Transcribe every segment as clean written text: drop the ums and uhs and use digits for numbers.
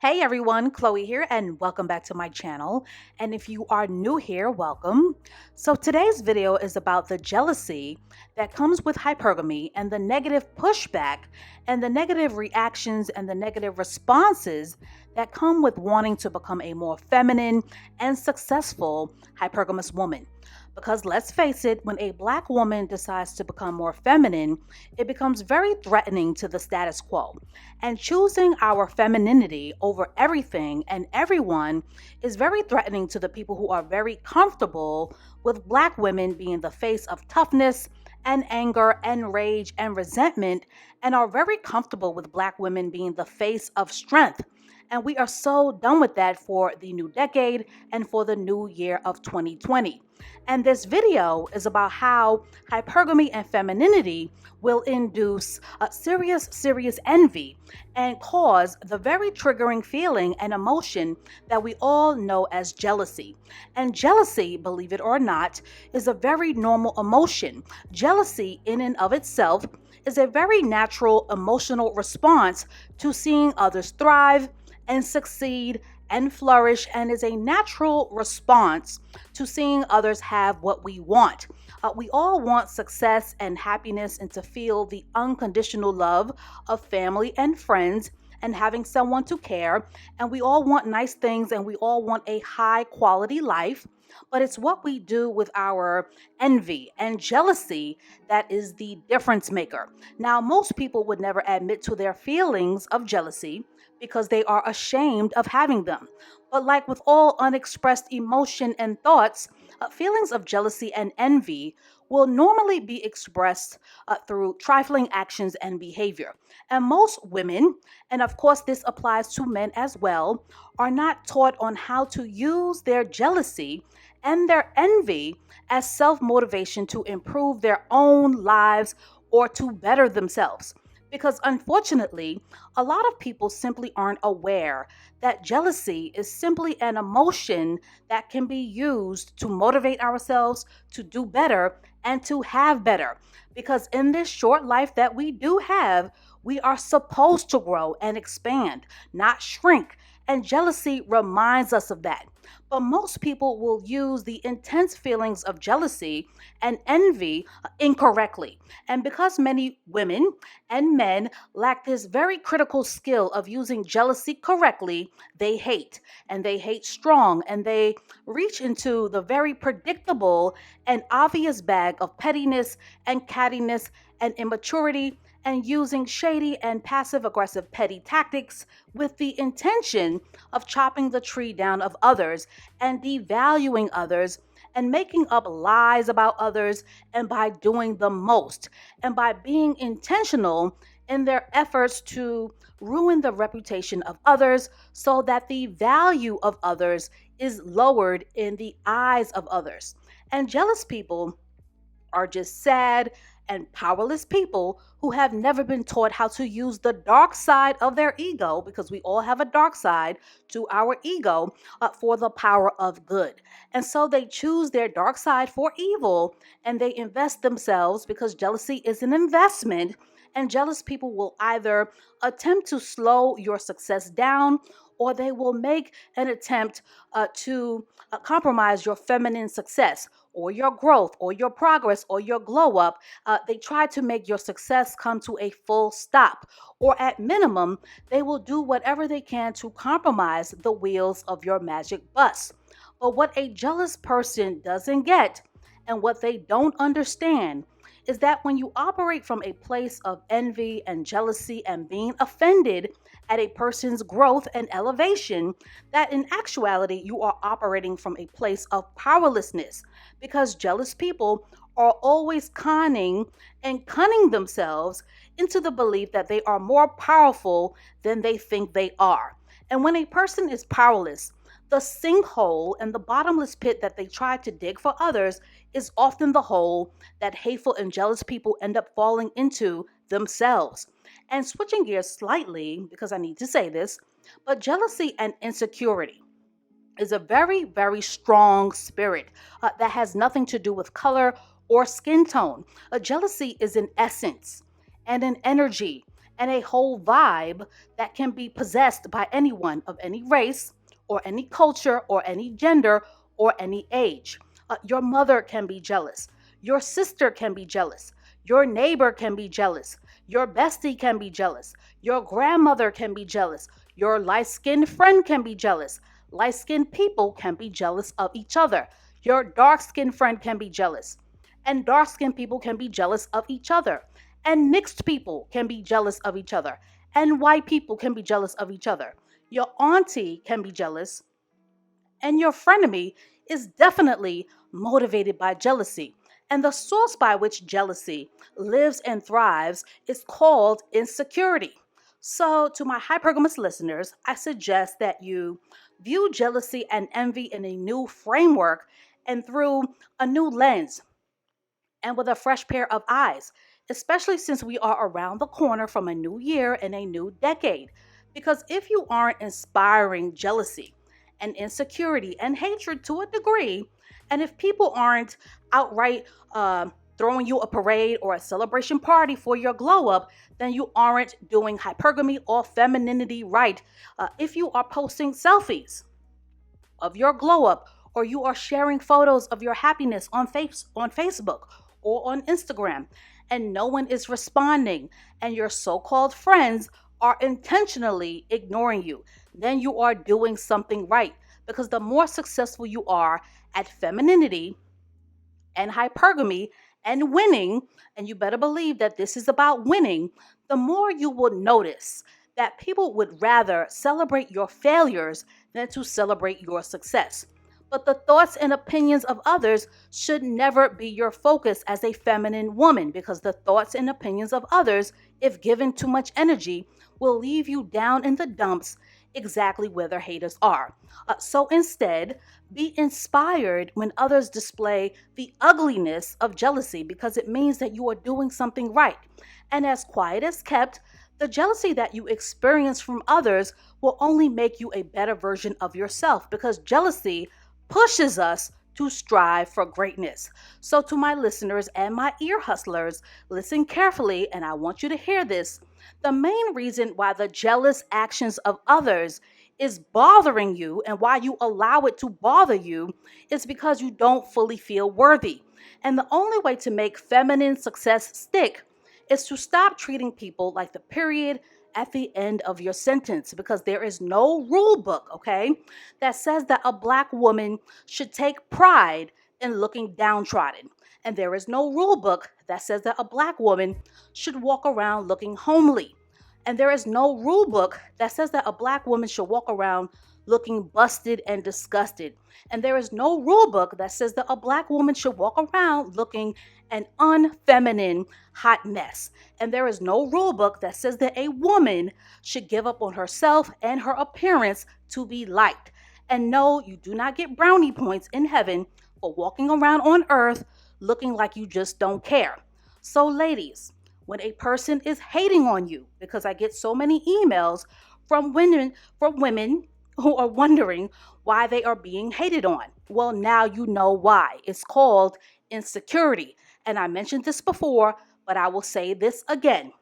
Hey everyone, Chloe here, and welcome back to my channel. And if you are new here, welcome. So today's video is about the jealousy that comes with hypergamy and the negative pushback and the negative reactions and the negative responses that come with wanting to become a more feminine and successful hypergamous woman. Because let's face it, when a black woman decides to become more feminine, it becomes very threatening to the status quo. And choosing our femininity over everything and everyone is very threatening to the people who are very comfortable with black women being the face of toughness and anger and rage and resentment, and are very comfortable with black women being the face of strength. And we are so done with that for the new decade and for the new year of 2020. And this video is about how hypergamy and femininity will induce serious envy and cause the very triggering feeling and emotion that we all know as jealousy. And jealousy, believe it or not, is a very normal emotion. Jealousy, in and of itself, is a very natural emotional response to seeing others thrive and succeed and flourish, and is a natural response to seeing others have what we want. We all want success and happiness and to feel the unconditional love of family and friends and having someone to care. And we all want nice things and we all want a high quality life. But it's what we do with our envy and jealousy that is the difference maker. Now, most people would never admit to their feelings of jealousy because they are ashamed of having them. But like with all unexpressed emotion and thoughts, feelings of jealousy and envy will normally be expressed through trifling actions and behavior. And most women, and of course this applies to men as well, are not taught on how to use their jealousy and their envy as self motivation to improve their own lives or to better themselves. Because unfortunately, a lot of people simply aren't aware that jealousy is simply an emotion that can be used to motivate ourselves to do better and to have better. Because in this short life that we do have, we are supposed to grow and expand, not shrink. And jealousy reminds us of that. But most people will use the intense feelings of jealousy and envy incorrectly. And because many women and men lack this very critical skill of using jealousy correctly, they hate, and they hate strong, and they reach into the very predictable and obvious bag of pettiness and cattiness and immaturity and using shady and passive aggressive petty tactics with the intention of chopping the tree down of others and devaluing others and making up lies about others, and by doing the most and by being intentional in their efforts to ruin the reputation of others so that the value of others is lowered in the eyes of others. And jealous people are just sad and powerless people who have never been taught how to use the dark side of their ego, because we all have a dark side to our ego, for the power of good. And so they choose their dark side for evil and they invest themselves because jealousy is an investment. And jealous people will either attempt to slow your success down or they will make an attempt to compromise your feminine success or your growth or your progress or your glow up. They try to make your success come to a full stop, or at minimum, they will do whatever they can to compromise the wheels of your magic bus. But what a jealous person doesn't get and what they don't understand is that when you operate from a place of envy and jealousy and being offended at a person's growth and elevation, that in actuality you are operating from a place of powerlessness, because jealous people are always conning and cunning themselves into the belief that they are more powerful than they think they are. And when a person is powerless, the sinkhole and the bottomless pit that they try to dig for others is often the hole that hateful and jealous people end up falling into themselves. And switching gears slightly, because I need to say this, but jealousy and insecurity is a very strong spirit that has nothing to do with color or skin tone. Jealousy is an essence and an energy and a whole vibe that can be possessed by anyone of any race or any culture or any gender or any age. Your mother can be jealous. Your sister can be jealous. Your neighbor can be jealous. Your bestie can be jealous. Your grandmother can be jealous. Your light skinned friend can be jealous. Light skinned people can be jealous of each other. Your dark skinned friend can be jealous. And dark skinned people can be jealous of each other. And mixed people can be jealous of each other. And white people can be jealous of each other. Your auntie can be jealous. And your frenemy is definitely motivated by jealousy. And the source by which jealousy lives and thrives is called insecurity. So, to my hypergamous listeners, I suggest that you view jealousy and envy in a new framework and through a new lens and with a fresh pair of eyes, especially since we are around the corner from a new year and a new decade. Because if you aren't inspiring jealousy and insecurity and hatred to a degree, and if people aren't outright throwing you a parade or a celebration party for your glow up, then you aren't doing hypergamy or femininity right. If you are posting selfies of your glow up, or you are sharing photos of your happiness on Facebook or on Instagram, and no one is responding, and your so-called friends are intentionally ignoring you, then you are doing something right. Because the more successful you are at femininity and hypergamy and winning, and you better believe that this is about winning, the more you will notice that people would rather celebrate your failures than to celebrate your success. But the thoughts and opinions of others should never be your focus as a feminine woman, because the thoughts and opinions of others, if given too much energy, will leave you down in the dumps exactly where their haters are. So instead, be inspired when others display the ugliness of jealousy, because it means that you are doing something right. And as quiet as kept, the jealousy that you experience from others will only make you a better version of yourself, because jealousy pushes us to strive for greatness. So, to my listeners and my ear hustlers, listen carefully, and I want you to hear this. The main reason why the jealous actions of others is bothering you and why you allow it to bother you is because you don't fully feel worthy. And the only way to make feminine success stick is to stop treating people like the period at the end of your sentence, because there is no rule book, okay, that says that a Black woman should take pride in looking downtrodden. And there is no rule book that says that a Black woman should walk around looking homely. And there is no rule book that says that a Black woman should walk around looking busted and disgusted. And there is no rule book that says that a Black woman should walk around looking an unfeminine hot mess. And there is no rule book that says that a woman should give up on herself and her appearance to be liked. And no, you do not get brownie points in heaven for walking around on earth looking like you just don't care. So, ladies, when a person is hating on you, because I get so many emails from women who are wondering why they are being hated on. Well, now you know why. It's called insecurity. And I mentioned this before, but I will say this again.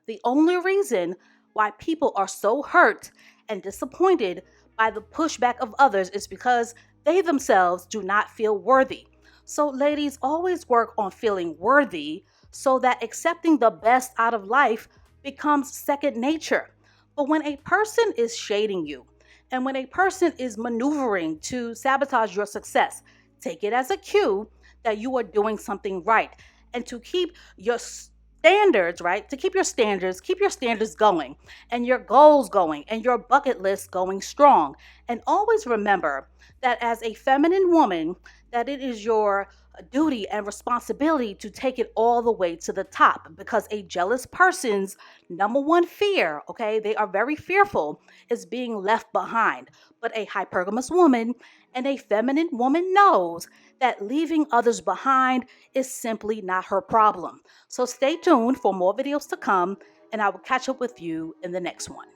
The only reason why people are so hurt and disappointed by the pushback of others is because they themselves do not feel worthy. So, ladies, always work on feeling worthy so that accepting the best out of life becomes second nature. But when a person is shading you and when a person is maneuvering to sabotage your success, take it as a cue that you are doing something right. And to keep your standards, right? To keep your standards going and your goals going and your bucket list going strong. And always remember that as a feminine woman, that it is your duty and responsibility to take it all the way to the top, because a jealous person's number one fear, okay, they are very fearful, is being left behind. But a hypergamous woman and a feminine woman knows that leaving others behind is simply not her problem. So stay tuned for more videos to come, and I will catch up with you in the next one.